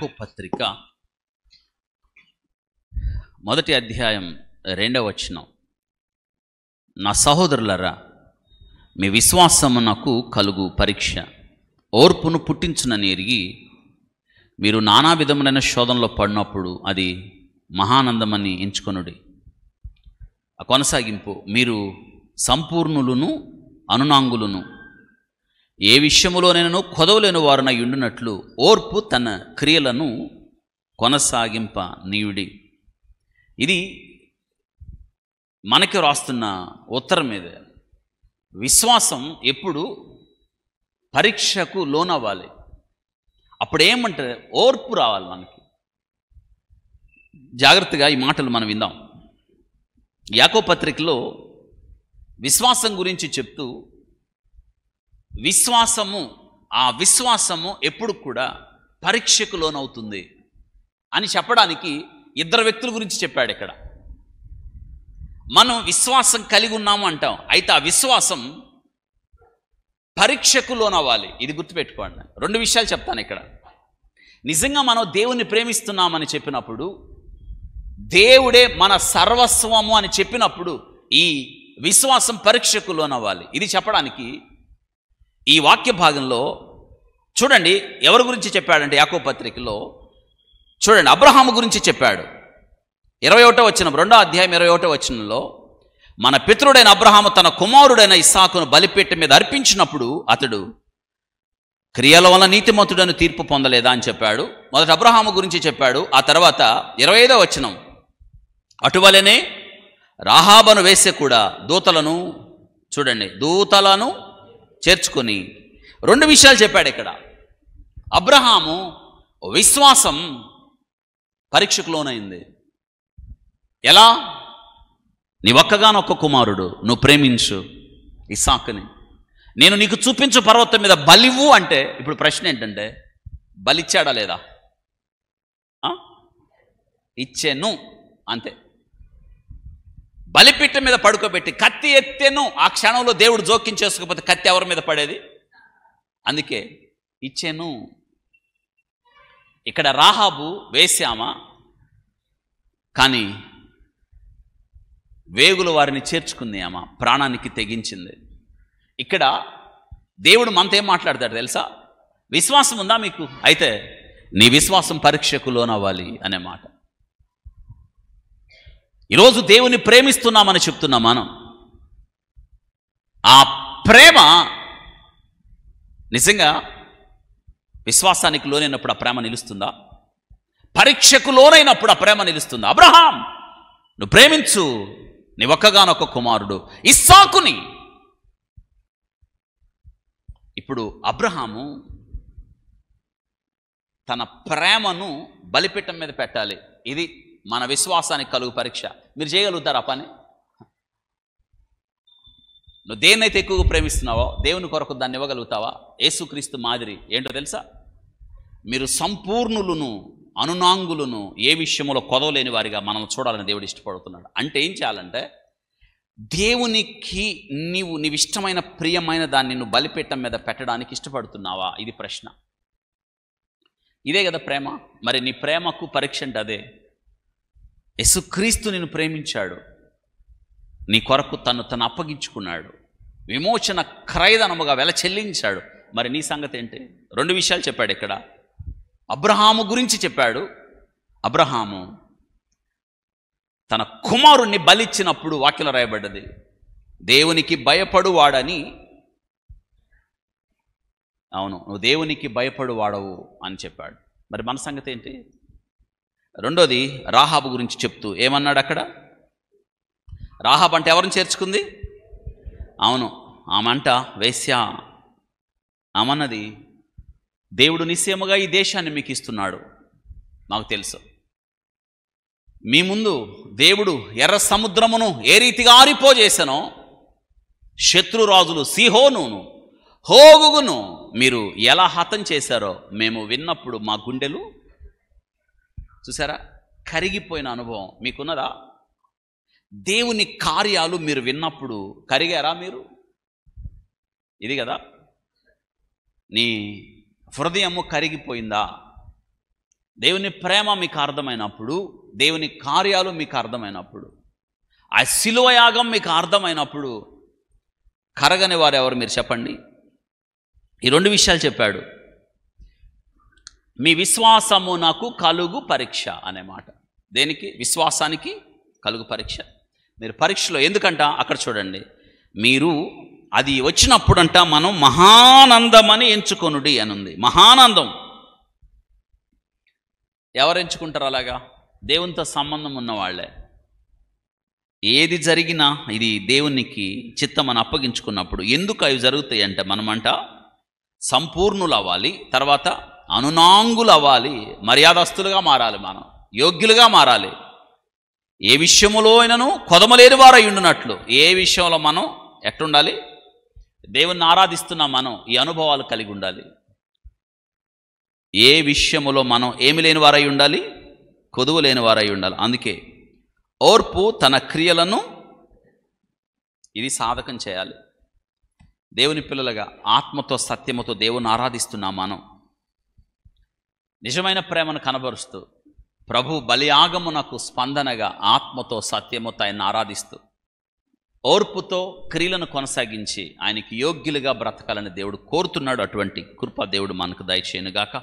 యాకోబు పత్రిక 1వ అధ్యాయం 2వ వచనం. నా సహోదరులారా, మీ విశ్వాసమునకు కలుగు పరీక్ష ఓర్పును పుట్టించునని ఎరిగి మీరు నానా విధములైన శోధనలో పడినప్పుడు అది మహానందమని ఎంచుకొనుడి. ఆ కొనసాగింపు, మీరు సంపూర్ణులను అనునాంగులను ఏ విషయములోనైనా కొదవలేని వారునై ఉండునట్లు ఓర్పు తన క్రియలను కొనసాగింప నీయుడి. ఇది మనకి రాస్తున్న ఉత్తరం మీద. విశ్వాసం ఎప్పుడు పరీక్షకు లోనవ్వాలి. అప్పుడు ఏమంటే ఓర్పు రావాలి మనకి. జాగ్రత్తగా ఈ మాటలు మనం విందాం. యాకోబు పత్రికలో విశ్వాసం గురించి చెప్తూ ఆ విశ్వాసము ఎప్పుడు కూడా పరీక్షకు లోనవుతుంది అని చెప్పడానికి ఇద్దరు వ్యక్తుల గురించి చెప్పాడు ఇక్కడ. మనం విశ్వాసం కలిగి ఉన్నాము అంటాం, అయితే ఆ విశ్వాసం పరీక్షకు లోనవ్వాలి. ఇది గుర్తుపెట్టుకోండి. 2 విషయాలు చెప్తాను ఇక్కడ. నిజంగా మనం దేవుణ్ణి ప్రేమిస్తున్నామని చెప్పినప్పుడు, దేవుడే మన సర్వస్వము అని చెప్పినప్పుడు ఈ విశ్వాసం పరీక్షకు లోనవ్వాలి. ఇది చెప్పడానికి ఈ వాక్య భాగంలో చూడండి ఎవరి గురించి చెప్పాడంటే యాకోబు పత్రికలో చూడండి అబ్రహాము గురించి చెప్పాడు. 21వ వచనం, 2వ అధ్యాయం 21వ వచనంలో, మన పితరుడైన అబ్రహాము తన కుమారుడైన ఇస్సాకును బలిపీఠం మీద అర్పించినప్పుడు అతడు క్రియల వల్ల నీతిమంతుడని తీర్పు పొందలేదా అని చెప్పాడు. మొదట అబ్రహాము గురించి చెప్పాడు. ఆ తర్వాత 25వ వచనం, అటువలనే రాహాబను వేసే కూడా దూతలను చేర్చుకొని 2 విషయాలు చెప్పాడు ఇక్కడ. అబ్రహాము విశ్వాసం పరీక్షకు లోనైంది. ఎలా? నీ ఒక్కగానొక్క కుమారుడు, నువ్వు ప్రేమించు ఇస్సాకుని, నేను నీకు చూపించు పర్వతం మీద బలివ్వు అంటే, ఇప్పుడు ప్రశ్న ఏంటంటే బలిచ్చాడా లేదా? ఇచ్చాను అంతే. బలిపీఠం మీద పడుకోబెట్టి కత్తి ఎత్తేను. ఆ క్షణంలో దేవుడు జోక్యం చేసుకోకపోతే కత్తి ఎవరి మీద పడేది? అందుకే ఇచ్చాను. ఇక్కడ రాహాబు వేశ్యామా, కానీ వేగుల వారిని చేర్చుకుంది, ఆమె ప్రాణానికి తెగించింది. ఇక్కడ దేవుడు మనతో ఏం మాట్లాడతాడు తెలుసా? విశ్వాసం ఉందా మీకు? అయితే నీ విశ్వాసం పరీక్షకు లోనవ్వాలి అనే మాట. ఈరోజు దేవుని ప్రేమిస్తున్నామని చెప్తున్నాం మనం. ఆ ప్రేమ నిజంగా విశ్వాసానికి లోనైనప్పుడు ఆ ప్రేమ నిలుస్తుందా? పరీక్షకు లోనైనప్పుడు ఆ ప్రేమ నిలుస్తుందా? అబ్రహాం, నువ్వు ప్రేమించు నీ ఒక్కగానొక్క కుమారుడు ఇస్సాకుని. ఇప్పుడు అబ్రహాము తన ప్రేమను బలిపీఠం మీద పెట్టాలి. ఇది మన విశ్వాసానికి కలుగు పరీక్ష. మీరు చేయగలుగుతారు ఆ పని? నువ్వు దేన్నైతే ఎక్కువగా ప్రేమిస్తున్నావో దేవుని కొరకు దాన్ని ఇవ్వగలుగుతావా? యేసుక్రీస్తు మాదిరి ఏంటో తెలుసా? మీరు సంపూర్ణులను అనునాంగులను ఏ విషయంలో కొదవలేని వారిగా మనల్ని చూడాలని దేవుడు ఇష్టపడుతున్నాడు. అంటే ఏం చేయాలంటే, దేవునికి నీవు ఇష్టమైన ప్రియమైన దాన్ని నువ్వు బలిపీఠం మీద పెట్టడానికి ఇష్టపడుతున్నావా? ఇది ప్రశ్న. ఇదే కదా ప్రేమ. మరి నీ ప్రేమకు పరీక్ష అంటే అదే. యేసుక్రీస్తు నిన్ను ప్రేమించాడు, నీ కొరకు తను అప్పగించుకున్నాడు, విమోచన క్రయధనముగా వెల చెల్లించాడు. మరి నీ సంగతి ఏంటి? 2 విషయాలు చెప్పాడు ఇక్కడ. అబ్రహాము గురించి చెప్పాడు. అబ్రహాము తన కుమారుణ్ణి బలిచ్చినప్పుడు వాక్యలో రాయబడ్డది, దేవునికి భయపడువాడని. అవును, నువ్వు దేవునికి భయపడువాడవు అని చెప్పాడు. మరి మన సంగతి ఏంటి? 2వది రాహాబు గురించి చెప్తూ ఏమన్నాడు అక్కడ? రాహాబు అంటే ఎవరిని చేర్చుకుంది? అవును, ఆమంట వేశ్య. ఆమన్నది, దేవుడు నిశ్చయముగా ఈ దేశాన్ని మీకు ఇస్తున్నాడు, నాకు తెలుసు. మీ ముందు దేవుడు ఎర్ర సముద్రమును ఏ రీతిగా ఆరిపోజేసనో, శత్రురాజులు సీహోనును హోగును మీరు ఎలా హతం చేశారో మేము విన్నప్పుడు మా గుండెలు చూసారా కరిగిపోయిన అనుభవం మీకున్నదా? దేవుని కార్యాలు మీరు విన్నప్పుడు కరిగారా మీరు? ఇది కదా, నీ హృదయము కరిగిపోయిందా? దేవుని ప్రేమ మీకు అర్థమైనప్పుడు, దేవుని కార్యాలు మీకు అర్థమైనప్పుడు, ఆ శిలువ యాగం మీకు అర్థమైనప్పుడు కరగని వారు ఎవరు మీరు చెప్పండి? ఈ 2 విషయాలు చెప్పాడు. మీ విశ్వాసము నాకు కలుగు పరీక్ష అనే మాట. దేనికి? విశ్వాసానికి కలుగు పరీక్ష. మీరు పరీక్షలో ఎందుకంట అక్కడ చూడండి, మీరు అది వచ్చినప్పుడంట మనం మహానందమని ఎంచుకొనుడి అని ఉంది. మహానందం ఎవరు ఎంచుకుంటారు అలాగా? దేవునితో సంబంధం ఉన్నవాళ్లే. ఏది జరిగినా ఇది దేవునికి చిత్తం అని అప్పగించుకున్నప్పుడు ఎందుకు అవి జరుగుతాయి అంటే మనమంట సంపూర్ణులు అవ్వాలి, తర్వాత అనునాంగులు అవ్వాలి, మర్యాదస్తులుగా మారాలి, మనం యోగ్యులుగా మారాలి. ఏ విషయములో అయినను కొదమలేని వారై ఉండునట్లు, ఏ విషయంలో మనం ఎట్టుండాలి? దేవుణ్ణి ఆరాధిస్తున్నాం మనం, ఈ అనుభవాలు కలిగి ఉండాలి. ఏ విషయములో మనం ఏమి లేని వారై ఉండాలి? కొదువు లేని వారై ఉండాలి. అందుకే ఓర్పు తన క్రియలను ఇది సాధకం చేయాలి. దేవుని పిల్లలుగా ఆత్మతో సత్యముతో దేవుని ఆరాధిస్తున్నాం మనం, నిజమైన ప్రేమను కనబరుస్తూ ప్రభు బలియాగమునకు స్పందనగా ఆత్మతో సత్యముతో ఆయన ఆరాధిస్తూ ఓర్పుతో క్రియలను కొనసాగించి ఆయనకి యోగ్యులుగా బ్రతకాలని దేవుడు కోరుతున్నాడు. అటువంటి కృప దేవుడు మనకు దయచేయునుగాక.